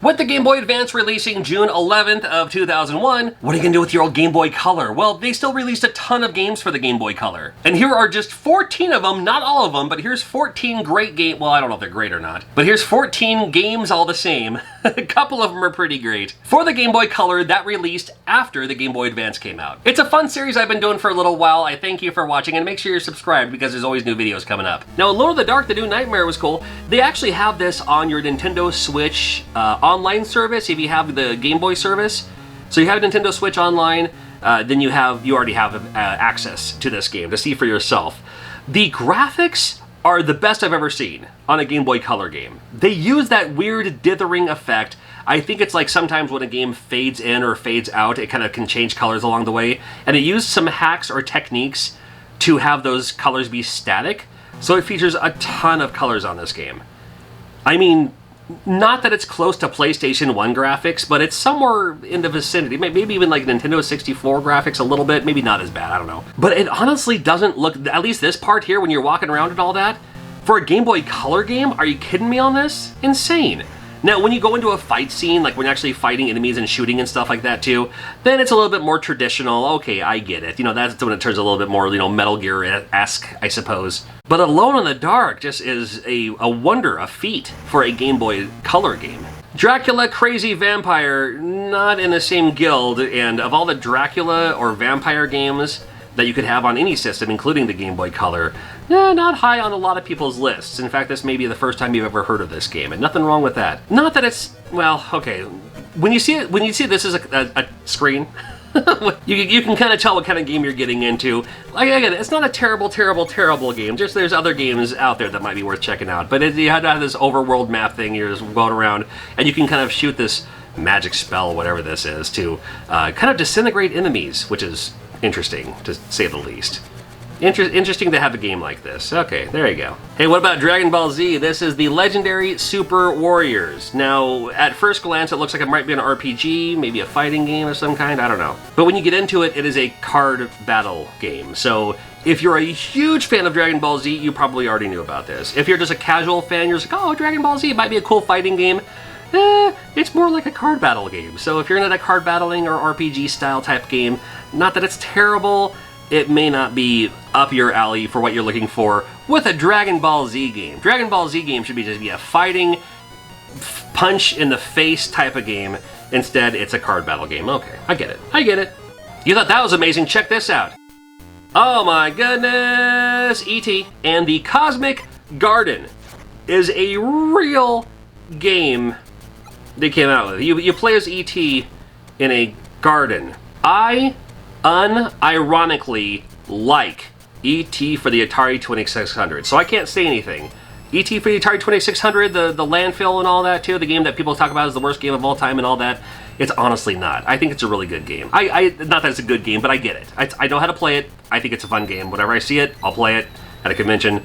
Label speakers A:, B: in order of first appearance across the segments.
A: With the Game Boy Advance releasing June 11th of 2001, what are you gonna do with your old Game Boy Color? Well, they still released a ton of games for the Game Boy Color. And here are just 14 of them, not all of them, but here's 14 great games. Well, I don't know if they're great or not, but here's 14 games all the same. A couple of them are pretty great. For the Game Boy Color, that released after the Game Boy Advance came out. It's a fun series I've been doing for a little while. I thank you for watching, and make sure you're subscribed because there's always new videos coming up. Now, Alone in the Dark, the New Nightmare was cool. They actually have this on your Nintendo Switch online service if you have the Game Boy service. So you have Nintendo Switch online, then you already have access to this game to see for yourself. The graphics are the best I've ever seen on a Game Boy Color game. They use that weird dithering effect. I think it's like sometimes when a game fades in or fades out, it kind of can change colors along the way. And it used some hacks or techniques to have those colors be static. So it features a ton of colors on this game. I mean, not that it's close to PlayStation 1 graphics, but it's somewhere in the vicinity. Maybe even like Nintendo 64 graphics a little bit. Maybe not as bad, I don't know. But it honestly doesn't look, at least this part here when you're walking around and all that, for a Game Boy Color game, are you kidding me on this? Insane. Now, when you go into a fight scene, like when you're actually fighting enemies and shooting and stuff like that too, then it's a little bit more traditional. Okay, I get it. You know, that's when it turns a little bit more, you know, Metal Gear-esque, I suppose. But Alone in the Dark just is a wonder, a feat for a Game Boy Color game. Dracula Crazy Vampire, not in the same guild, and of all the Dracula or vampire games that you could have on any system, including the Game Boy Color, not high on a lot of people's lists. In fact, this may be the first time you've ever heard of this game, and nothing wrong with that. Not that it's, well, okay, when you see this as a screen, you can kind of tell what kind of game you're getting into. Like, again, it's not a terrible game. Just there's other games out there that might be worth checking out. But you have to have this overworld map thing. You're just going around, and you can kind of shoot this magic spell, whatever this is, to kind of disintegrate enemies, which is interesting, to say the least. Interesting to have a game like this. Okay, there you go. Hey, what about Dragon Ball Z? This is the legendary Super Warriors. Now, at first glance, it looks like it might be an RPG, maybe a fighting game of some kind, I don't know. But when you get into it, it is a card battle game. So if you're a huge fan of Dragon Ball Z, you probably already knew about this. If you're just a casual fan, you're just like, oh, Dragon Ball Z might be a cool fighting game. It's more like a card battle game. So if you're into that card battling or RPG style type game, not that it's terrible, it may not be up your alley for what you're looking for with a Dragon Ball Z game. Dragon Ball Z game should just be a fighting, punch in the face type of game. Instead, it's a card battle game. Okay, I get it. You thought that was amazing? Check this out. Oh my goodness! E.T. and the Cosmic Garden is a real game they came out with. You play as E.T. in a garden. I unironically like E.T. for the Atari 2600, so I can't say anything. E.T. for the Atari 2600, the landfill and all that too, the game that people talk about as the worst game of all time and all that, it's honestly not. I think it's a really good game. Not that it's a good game, but I get it. I know how to play it. I think it's a fun game. Whenever I see it, I'll play it at a convention.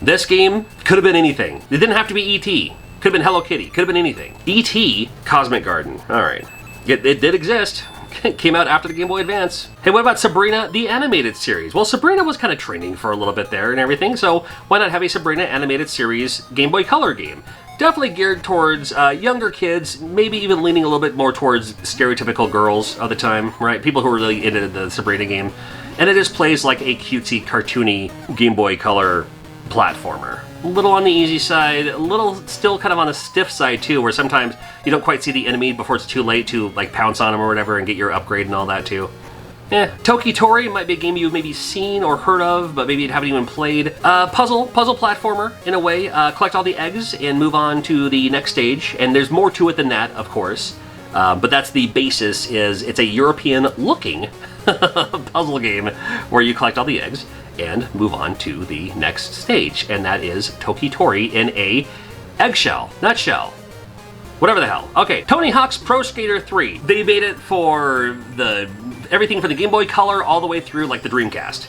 A: This game could have been anything. It didn't have to be E.T. Could have been Hello Kitty. Could have been anything. E.T. Cosmic Garden. All right. It did exist. It came out after the Game Boy Advance. Hey, what about Sabrina, the animated series? Well, Sabrina was kind of trending for a little bit there and everything, so why not have a Sabrina animated series Game Boy Color game? Definitely geared towards younger kids, maybe even leaning a little bit more towards stereotypical girls of the time, right? People who were really into the Sabrina game. And it just plays like a cutesy, cartoony Game Boy Color platformer. A little on the easy side, a little still kind of on the stiff side too, where sometimes you don't quite see the enemy before it's too late to like pounce on them or whatever and get your upgrade and all that too. Toki Tori might be a game you've maybe seen or heard of, but maybe you haven't even played. Puzzle platformer in a way. Collect all the eggs and move on to the next stage, and there's more to it than that, of course. But that's the basis. It's a European-looking puzzle game where you collect all the eggs and move on to the next stage, and that is Toki Tori in a eggshell, not shell. Whatever the hell. Okay, Tony Hawk's Pro Skater 3. They made it for everything from the Game Boy Color all the way through like the Dreamcast.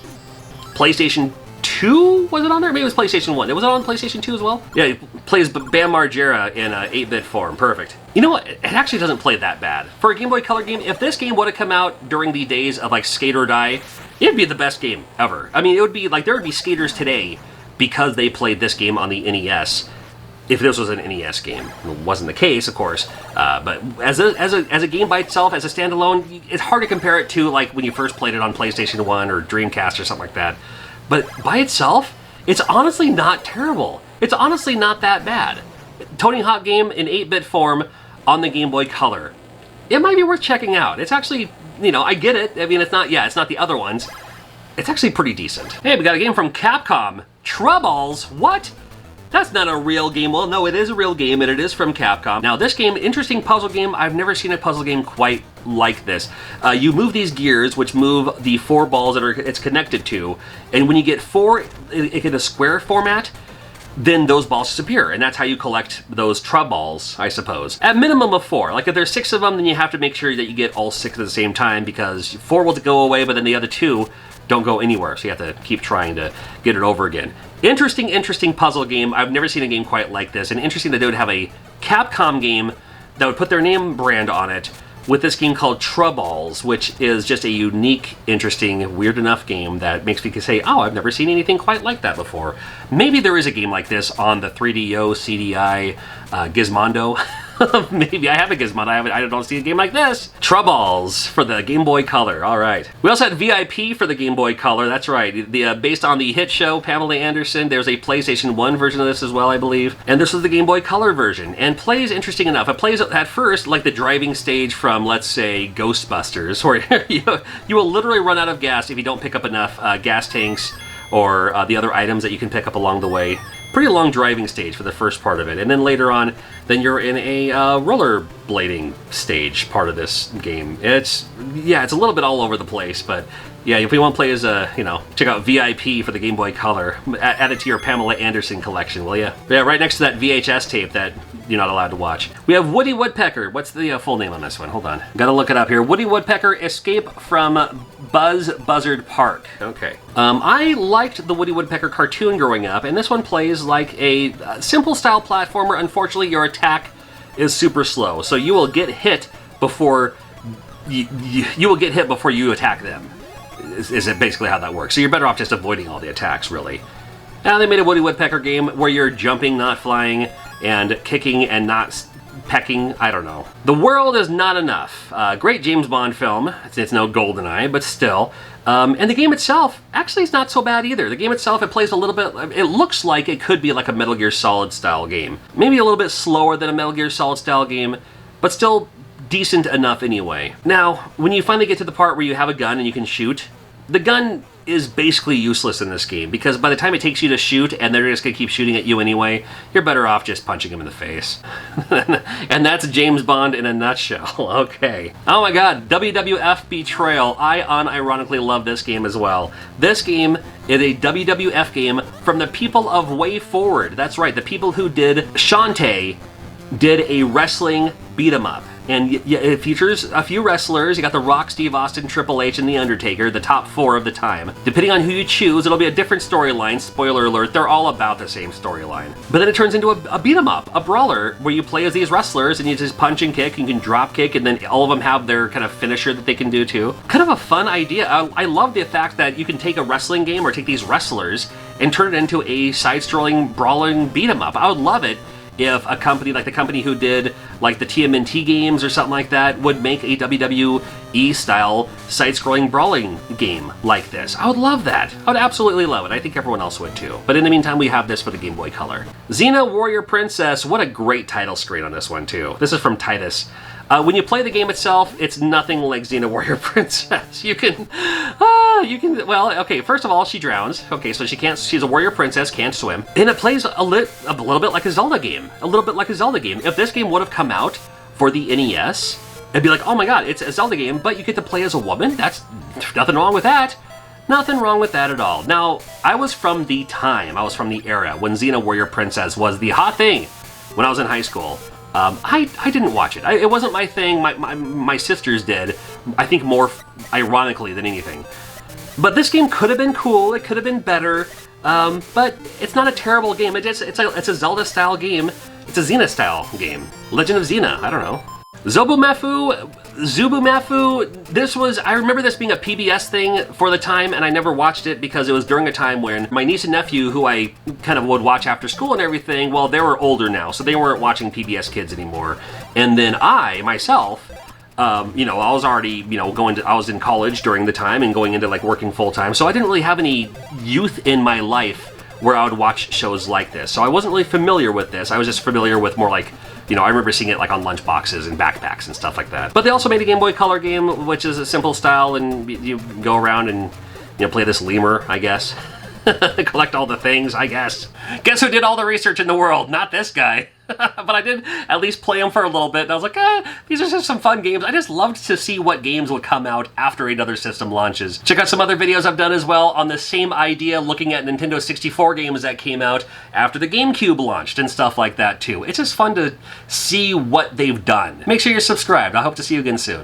A: PlayStation 2? Was it on there? Maybe it was PlayStation 1. Was it on PlayStation 2 as well? Yeah, he plays Bam Margera in 8-bit form. Perfect. You know what? It actually doesn't play that bad. For a Game Boy Color game, if this game would have come out during the days of like Skate or Die, it'd be the best game ever. I mean, it would be like there would be skaters today because they played this game on the NES. if this was an NES game. It wasn't the case, of course, but as a game by itself, as a standalone, it's hard to compare it to like when you first played it on PlayStation 1 or Dreamcast or something like that. But by itself, it's honestly not terrible. It's honestly not that bad. Tony Hawk game in 8-bit form on the Game Boy Color. It might be worth checking out. It's actually, you know, I get it. I mean, it's not the other ones. It's actually pretty decent. Hey, we got a game from Capcom. Troubles? What? That's not a real game. Well, no, it is a real game, and it is from Capcom. Now, this game, interesting puzzle game. I've never seen a puzzle game quite like this. You move these gears, which move the 4 balls that it's connected to, and when you get 4 in a square format, then those balls disappear, and that's how you collect those balls, I suppose. At minimum of 4. Like, if there's 6 of them, then you have to make sure that you get all 6 at the same time, because 4 will go away, but then the other 2 don't go anywhere, so you have to keep trying to get it over again. Interesting puzzle game. I've never seen a game quite like this, and interesting that they would have a Capcom game that would put their name brand on it with this game called Troubles, which is just a unique, interesting, weird enough game that makes me say, oh, I've never seen anything quite like that before. Maybe there is a game like this on the 3DO, CDI, Gizmondo. Maybe I have a Gizmondo. I don't see a game like this. Troubles for the Game Boy Color. All right. We also had VIP for the Game Boy Color. That's right. Based on the hit show Pamela Anderson, there's a PlayStation 1 version of this as well, I believe. And this was the Game Boy Color version. And plays, interesting enough, it plays at first like the driving stage from, let's say, Ghostbusters, where you will literally run out of gas if you don't pick up enough gas tanks or the other items that you can pick up along the way. Pretty long driving stage for the first part of it, and then later on, then you're in a rollerblading stage part of this game. It's a little bit all over the place, but yeah, if you want to play as a, check out VIP for the Game Boy Color. Add it to your Pamela Anderson collection, will ya? Yeah, right next to that VHS tape that you're not allowed to watch. We have Woody Woodpecker. What's the full name on this one? Hold on. Gotta look it up here. Woody Woodpecker Escape from Buzzard Park. Okay. I liked the Woody Woodpecker cartoon growing up, and this one plays like a simple style platformer. Unfortunately, your attack is super slow, so you will get hit before you will get hit before you attack them. Is it basically how that works? So you're better off just avoiding all the attacks, really. Now they made a Woody Woodpecker game where you're jumping, not flying, and kicking and not pecking. I don't know. The World Is Not Enough. Great James Bond film. It's no GoldenEye, but still. And the game itself actually is not so bad either. The game itself, it plays a little bit, it looks like it could be like a Metal Gear Solid style game. Maybe a little bit slower than a Metal Gear Solid style game, but still decent enough anyway. Now, when you finally get to the part where you have a gun and you can shoot, the gun is basically useless in this game, because by the time it takes you to shoot and they're just going to keep shooting at you anyway, you're better off just punching them in the face. And that's James Bond in a nutshell. Okay. Oh my god, WWF Betrayal. I unironically love this game as well. This game is a WWF game from the people of Way Forward. That's right, the people who did Shantae did a wrestling beat-em-up. And it features a few wrestlers. You got The Rock, Steve Austin, Triple H, and The Undertaker, the top 4 of the time. Depending on who you choose, it'll be a different storyline. Spoiler alert, they're all about the same storyline. But then it turns into a beat-em-up, a brawler, where you play as these wrestlers, and you just punch and kick, you can drop kick, and then all of them have their kind of finisher that they can do too. Kind of a fun idea. I love the fact that you can take a wrestling game, or take these wrestlers, and turn it into a side-scrolling, brawling beat-em-up. I would love it if a company like the company who did like the TMNT games or something like that would make a WWE style side-scrolling brawling game like this. I would love that. I would absolutely love it. I think everyone else would too. But in the meantime, we have this for the Game Boy Color. Xena Warrior Princess. What a great title screen on this one too. This is from Titus. When you play the game itself, it's nothing like Xena Warrior Princess. Well, okay, first of all, she drowns. Okay, so she's a warrior princess, can't swim. And it plays a little bit like a Zelda game. If this game would have come out for the NES, it'd be like, oh my god, it's a Zelda game, but you get to play as a woman? There's nothing wrong with that. Nothing wrong with that at all. Now, I was from the era when Xena Warrior Princess was the hot thing when I was in high school. I didn't watch it. It wasn't my thing. My sisters did. I think more ironically than anything. But this game could have been cool. It could have been better. But it's not a terrible game. It's a Zelda-style game. It's a Xena-style game. Legend of Xena. I don't know. Zubumafu, this was, I remember this being a PBS thing for the time, and I never watched it because it was during a time when my niece and nephew, who I kind of would watch after school and everything, well, they were older now, so they weren't watching PBS Kids anymore. And then I, myself, you know, I was already, you know, I was in college during the time and going into like working full time, so I didn't really have any youth in my life where I would watch shows like this. So I wasn't really familiar with this. I was just familiar with more like, you know, I remember seeing it like on lunch boxes and backpacks and stuff like that. But they also made a Game Boy Color game, which is a simple style, and you go around and, you know, play this lemur, I guess. Collect all the things, I guess. Guess who did all the research in the world? Not this guy. But I did at least play them for a little bit, and I was like, these are just some fun games. I just loved to see what games would come out after another system launches. Check out some other videos I've done as well on the same idea, looking at Nintendo 64 games that came out after the GameCube launched and stuff like that too. It's just fun to see what they've done. Make sure you're subscribed. I hope to see you again soon.